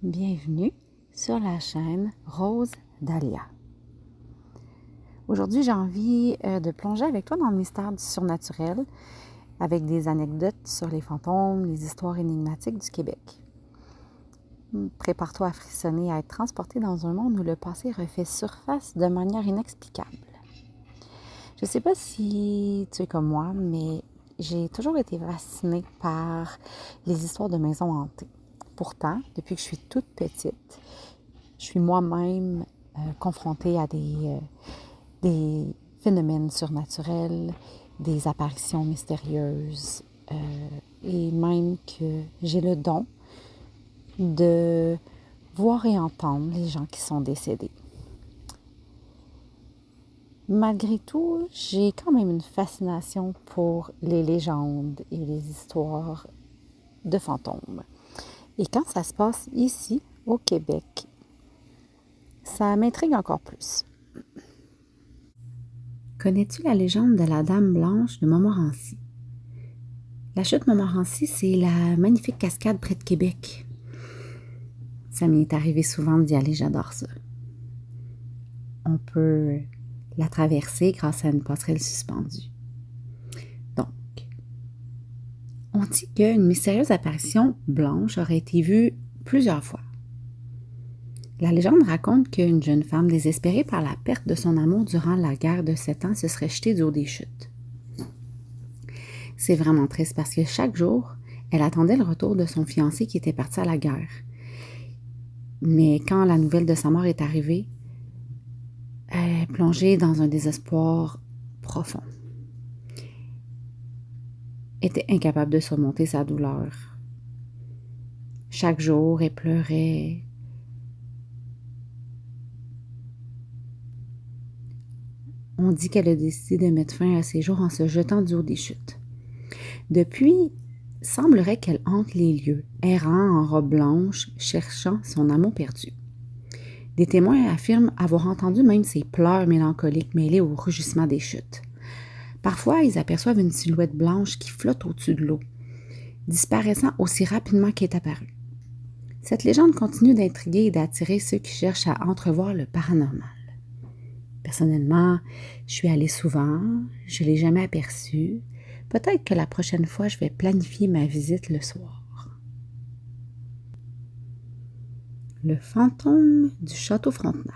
Bienvenue sur la chaîne Rose Dahlia. Aujourd'hui, j'ai envie de plonger avec toi dans le mystère du surnaturel avec des anecdotes sur les fantômes, les histoires énigmatiques du Québec. Prépare-toi à frissonner, à être transporté dans un monde où le passé refait surface de manière inexplicable. Je ne sais pas si tu es comme moi, mais j'ai toujours été fascinée par les histoires de maisons hantées. Pourtant, depuis que je suis toute petite, je suis moi-même confrontée à des phénomènes surnaturels, des apparitions mystérieuses et même que j'ai le don de voir et entendre les gens qui sont décédés. Malgré tout, j'ai quand même une fascination pour les légendes et les histoires de fantômes. Et quand ça se passe ici, au Québec, ça m'intrigue encore plus. Connais-tu la légende de la Dame Blanche de Montmorency? La chute Montmorency, c'est la magnifique cascade près de Québec. Ça m'est arrivé souvent d'y aller, j'adore ça. On peut la traverser grâce à une passerelle suspendue. Donc, on dit qu'une mystérieuse apparition blanche aurait été vue plusieurs fois. La légende raconte qu'une jeune femme désespérée par la perte de son amour durant la guerre de 7 ans se serait jetée du haut des chutes. C'est vraiment triste parce que chaque jour, elle attendait le retour de son fiancé qui était parti à la guerre. Mais quand la nouvelle de sa mort est arrivée, elle est plongée dans un désespoir profond. Elle était incapable de surmonter sa douleur. Chaque jour, elle pleurait. On dit qu'elle a décidé de mettre fin à ses jours en se jetant du haut des chutes. Depuis, semblerait qu'elle hante les lieux, errant en robe blanche, cherchant son amour perdu. Des témoins affirment avoir entendu même ses pleurs mélancoliques mêlés au rugissement des chutes. Parfois, ils aperçoivent une silhouette blanche qui flotte au-dessus de l'eau, disparaissant aussi rapidement qu'elle est apparue. Cette légende continue d'intriguer et d'attirer ceux qui cherchent à entrevoir le paranormal. Personnellement, je suis allée souvent, je ne l'ai jamais aperçue. Peut-être que la prochaine fois, je vais planifier ma visite le soir. Le fantôme du Château Frontenac.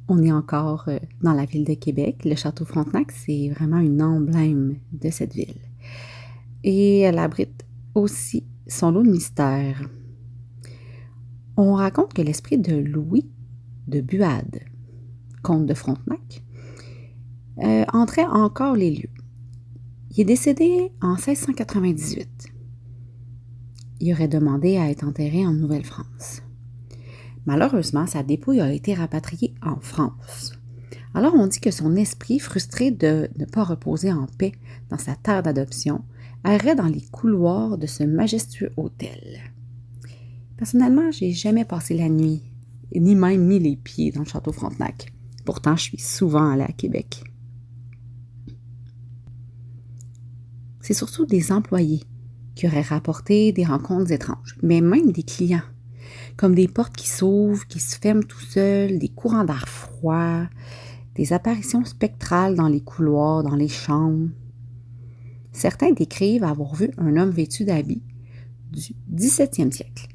On est encore dans la ville de Québec. Le Château Frontenac, c'est vraiment une emblème de cette ville. Et elle abrite aussi son lot de mystères. On raconte que l'esprit de Louis de Buade, comte de Frontenac, entrait encore les lieux. Il est décédé en 1698. Il aurait demandé à être enterré en Nouvelle-France. Malheureusement, sa dépouille a été rapatriée en France. Alors on dit que son esprit, frustré de ne pas reposer en paix dans sa terre d'adoption, errait dans les couloirs de ce majestueux hôtel. Personnellement, j'ai jamais passé la nuit, ni même mis les pieds dans le Château Frontenac. Pourtant, je suis souvent allée à Québec. C'est surtout des employés qui auraient rapporté des rencontres étranges, mais même des clients, comme des portes qui s'ouvrent, qui se ferment tout seuls, des courants d'air froid, des apparitions spectrales dans les couloirs, dans les chambres. Certains décrivent avoir vu un homme vêtu d'habits du 17e siècle,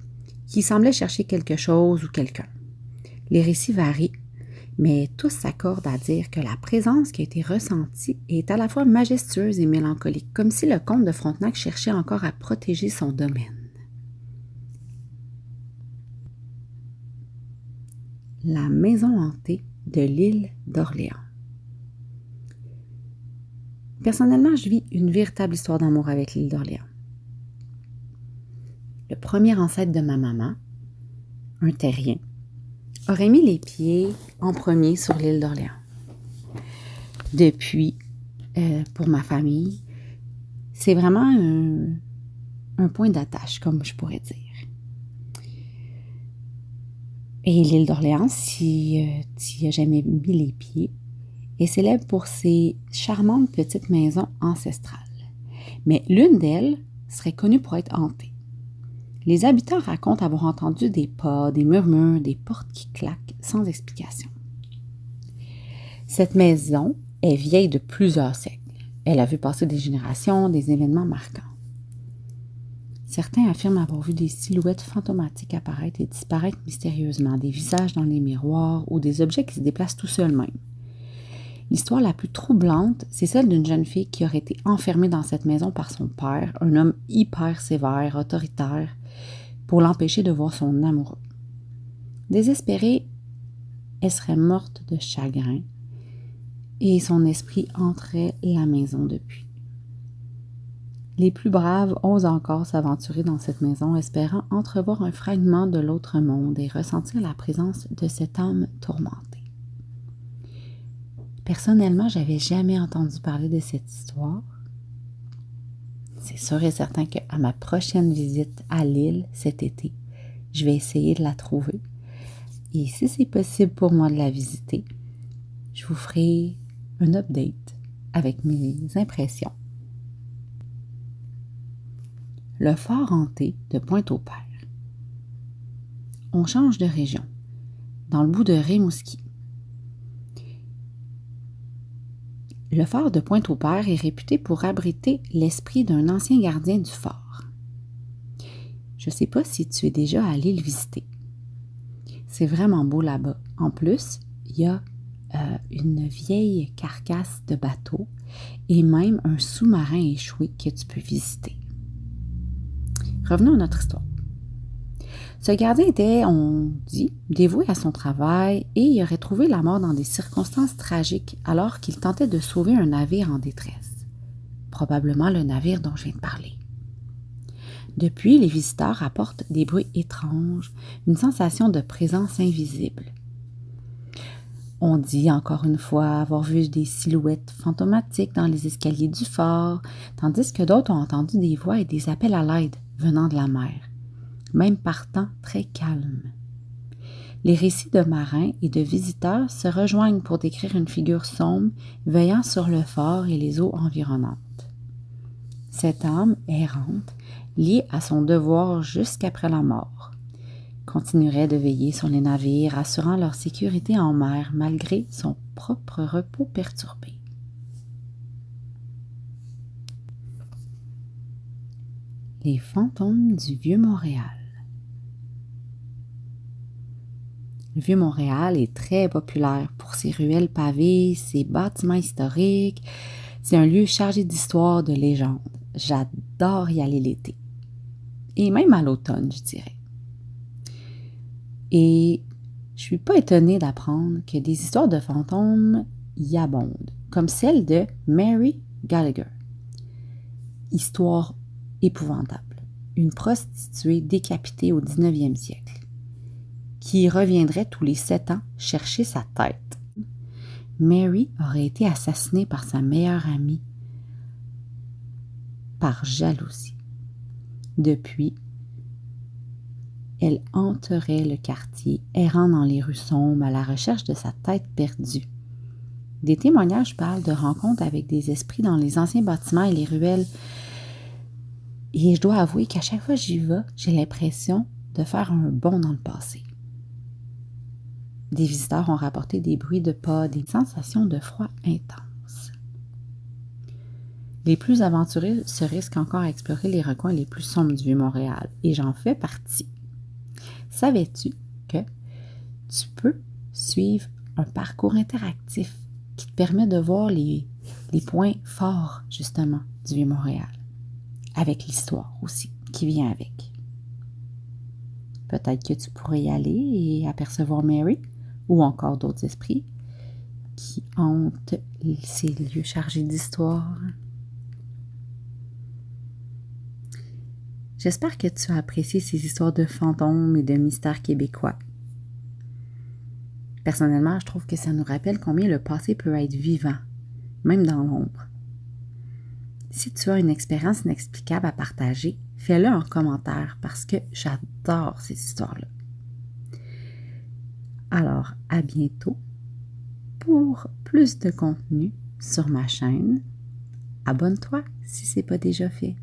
qui semblait chercher quelque chose ou quelqu'un. Les récits varient, mais tous s'accordent à dire que la présence qui a été ressentie est à la fois majestueuse et mélancolique, comme si le comte de Frontenac cherchait encore à protéger son domaine. La maison hantée de l'île d'Orléans. Personnellement, je vis une véritable histoire d'amour avec l'île d'Orléans. Le premier ancêtre de ma maman, un terrien, aurait mis les pieds en premier sur l'île d'Orléans. Depuis, pour ma famille, c'est vraiment un point d'attache, comme je pourrais dire. Et l'île d'Orléans, si tu n'y as jamais mis les pieds, est célèbre pour ses charmantes petites maisons ancestrales. Mais l'une d'elles serait connue pour être hantée. Les habitants racontent avoir entendu des pas, des murmures, des portes qui claquent sans explication. Cette maison est vieille de plusieurs siècles. Elle a vu passer des générations, des événements marquants. Certains affirment avoir vu des silhouettes fantomatiques apparaître et disparaître mystérieusement, des visages dans les miroirs ou des objets qui se déplacent tout seuls même. L'histoire la plus troublante, c'est celle d'une jeune fille qui aurait été enfermée dans cette maison par son père, un homme hyper sévère, autoritaire, pour l'empêcher de voir son amoureux. Désespérée, elle serait morte de chagrin et son esprit hanterait la maison depuis. Les plus braves osent encore s'aventurer dans cette maison, espérant entrevoir un fragment de l'autre monde et ressentir la présence de cette âme tourmentée. Personnellement, j'avais jamais entendu parler de cette histoire. C'est sûr et certain qu'à ma prochaine visite à l'île cet été, je vais essayer de la trouver. Et si c'est possible pour moi de la visiter, je vous ferai un update avec mes impressions. Le phare hanté de Pointe-au-Père. On change de région, dans le bout de Rimouski. Le phare de Pointe-au-Père est réputé pour abriter l'esprit d'un ancien gardien du phare. Je ne sais pas si tu es déjà allé le visiter. C'est vraiment beau là-bas. En plus, il y a une vieille carcasse de bateau et même un sous-marin échoué que tu peux visiter. Revenons à notre histoire. Ce gardien était, on dit, dévoué à son travail et il aurait trouvé la mort dans des circonstances tragiques alors qu'il tentait de sauver un navire en détresse. Probablement le navire dont je viens de parler. Depuis, les visiteurs rapportent des bruits étranges, une sensation de présence invisible. On dit encore une fois avoir vu des silhouettes fantomatiques dans les escaliers du phare, tandis que d'autres ont entendu des voix et des appels à l'aide venant de la mer, même par temps très calme. Les récits de marins et de visiteurs se rejoignent pour décrire une figure sombre veillant sur le phare et les eaux environnantes. Cette âme errante, liée à son devoir jusqu'après la mort, continuerait de veiller sur les navires, assurant leur sécurité en mer malgré son propre repos perturbé. Les fantômes du Vieux-Montréal. Le Vieux-Montréal est très populaire pour ses ruelles pavées, ses bâtiments historiques. C'est un lieu chargé d'histoire, de légendes. J'adore y aller l'été. Et même à l'automne, je dirais. Et je suis pas étonnée d'apprendre que des histoires de fantômes y abondent, comme celle de Mary Gallagher. Histoire épouvantable. Une prostituée décapitée au 19e siècle, qui reviendrait tous les 7 ans chercher sa tête. Mary aurait été assassinée par sa meilleure amie par jalousie. Depuis, elle hanterait le quartier, errant dans les rues sombres à la recherche de sa tête perdue. Des témoignages parlent de rencontres avec des esprits dans les anciens bâtiments et les ruelles. Et je dois avouer qu'à chaque fois que j'y vais, j'ai l'impression de faire un bond dans le passé. Des visiteurs ont rapporté des bruits de pas, des sensations de froid intense. Les plus aventureux se risquent encore à explorer les recoins les plus sombres du Vieux-Montréal, et j'en fais partie. Savais-tu que tu peux suivre un parcours interactif qui te permet de voir les points forts, justement, du Vieux-Montréal, avec l'histoire aussi qui vient avec. Peut-être que tu pourrais y aller et apercevoir Mary ou encore d'autres esprits qui hantent ces lieux chargés d'histoire. J'espère que tu as apprécié ces histoires de fantômes et de mystères québécois. Personnellement, je trouve que ça nous rappelle combien le passé peut être vivant, même dans l'ombre. Si tu as une expérience inexplicable à partager, fais-le en commentaire parce que j'adore ces histoires-là. Alors, à bientôt pour plus de contenu sur ma chaîne. Abonne-toi si ce n'est pas déjà fait.